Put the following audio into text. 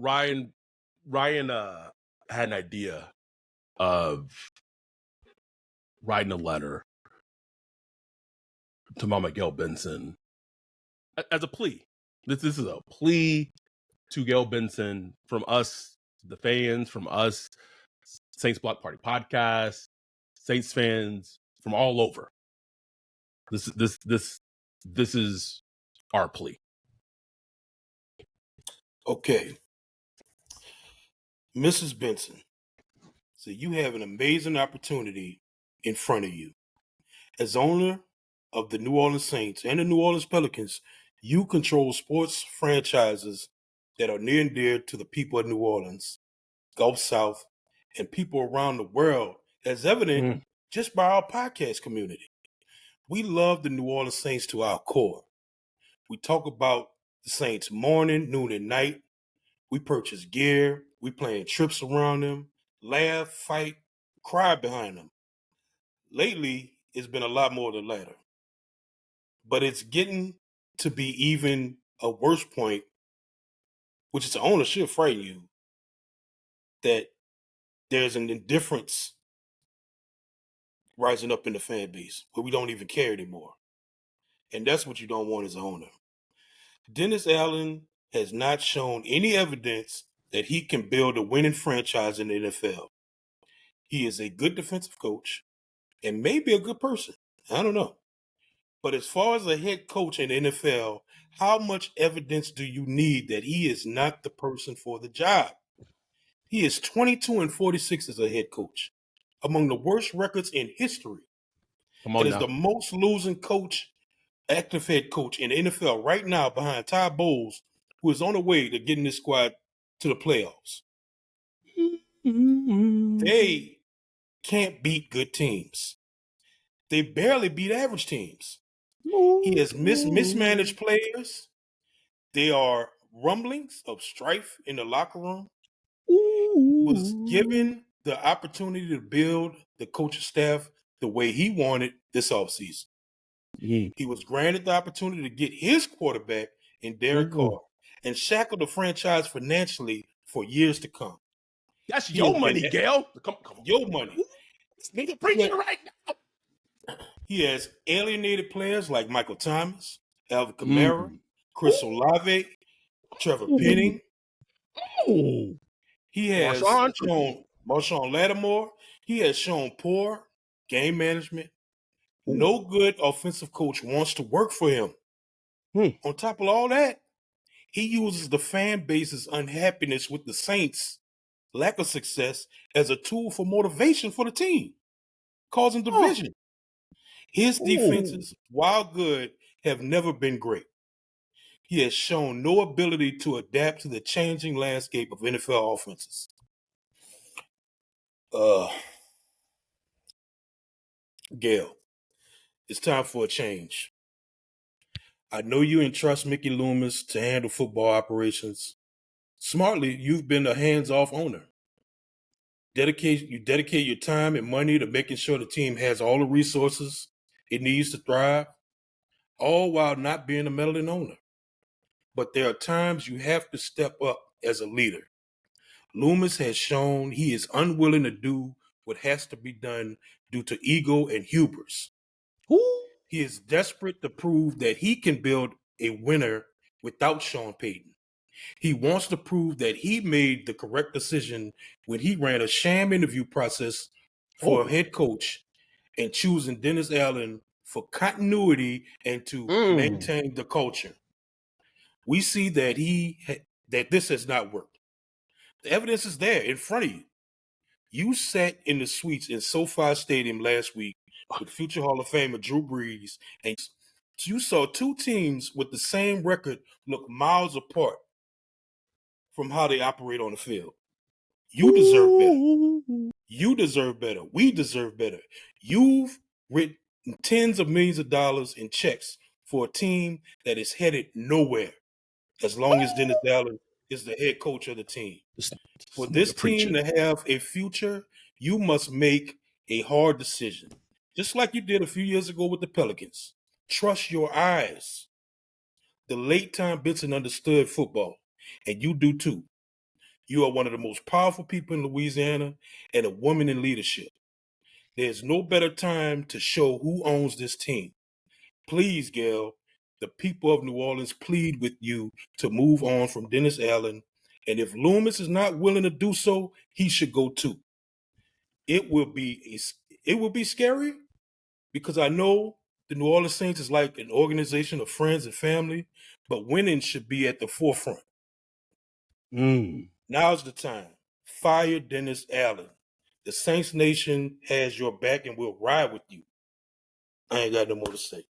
Ryan had an idea of writing a letter to Mama Gayle Benson as a plea. This is a plea to Gayle Benson from us, the fans, from us, Saints Block Party podcast, Saints fans from all over. This is our plea. Okay. Mrs. Benson, so you have an amazing opportunity in front of you. As owner of the New Orleans Saints and the New Orleans Pelicans, you control sports franchises that are near and dear to the people of New Orleans, Gulf South, and people around the world, as evident just by our podcast community. We love the New Orleans Saints to our core. We talk about the Saints morning, noon, and night. We purchase gear. We plan trips around them, laugh, fight, cry behind them. Lately, it's been a lot more of the latter. But it's getting to be even a worse point, which is the owner should frighten you, that there's an indifference rising up in the fan base where we don't even care anymore. And that's what you don't want as an owner. Dennis Allen has not shown any evidence that he can build a winning franchise in the NFL. He is a good defensive coach and maybe a good person. I don't know. But as far as a head coach in the NFL, how much evidence do you need that he is not the person for the job? He is 22-46 as a head coach, among the worst records in history. It is the most losing coach, active head coach in the NFL right now behind Ty Bowles, who is on the way to getting this squad to the playoffs. They can't beat good teams. They barely beat average teams. He has mismanaged players. There are rumblings of strife in the locker room. Was given the opportunity to build the coaching staff the way he wanted this offseason. He was granted the opportunity to get his quarterback in Derek Carr and shackle the franchise financially for years to come. That's your money, Gayle. Come on. Your money. This nigga preaching right now. He has alienated players like Michael Thomas, Alvin Kamara, Chris Olave, Trevor Penning. He has shown Marshawn Lattimore. He has shown poor game management. No good offensive coach wants to work for him. On top of all that, he uses the fan base's unhappiness with the Saints' lack of success as a tool for motivation for the team, causing division. His defenses, while good, have never been great. He has shown no ability to adapt to the changing landscape of NFL offenses. Gayle, it's time for a change. I know you entrust Mickey Loomis to handle football operations. Smartly, you've been a hands-off owner. You dedicate your time and money to making sure the team has all the resources it needs to thrive, all while not being a meddling owner. But there are times you have to step up as a leader. Loomis has shown he is unwilling to do what has to be done due to ego and hubris. He is desperate to prove that he can build a winner without Sean Payton. He wants to prove that he made the correct decision when he ran a sham interview process for a head coach and choosing Dennis Allen for continuity and to maintain the culture. We see that that this has not worked. The evidence is there in front of you. You sat in the suites in SoFi Stadium last week with future Hall of Famer Drew Brees, and you saw two teams with the same record look miles apart from how they operate on the field. You deserve better. You deserve better. We deserve better. You've written tens of millions of dollars in checks for a team that is headed nowhere as long as Dennis Allen is the head coach of the team. For this team to have a future, you must make a hard decision. Just like you did a few years ago with the Pelicans. Trust your eyes. The late Tom Benson understood football, and you do too. You are one of the most powerful people in Louisiana and a woman in leadership. There's no better time to show who owns this team. Please, Gayle, the people of New Orleans plead with you to move on from Dennis Allen. And if Loomis is not willing to do so, he should go too. It will be scary because I know the New Orleans Saints is like an organization of friends and family, but winning should be at the forefront. Now's the time. Fire Dennis Allen. The Saints Nation has your back and will ride with you. I ain't got no more to say.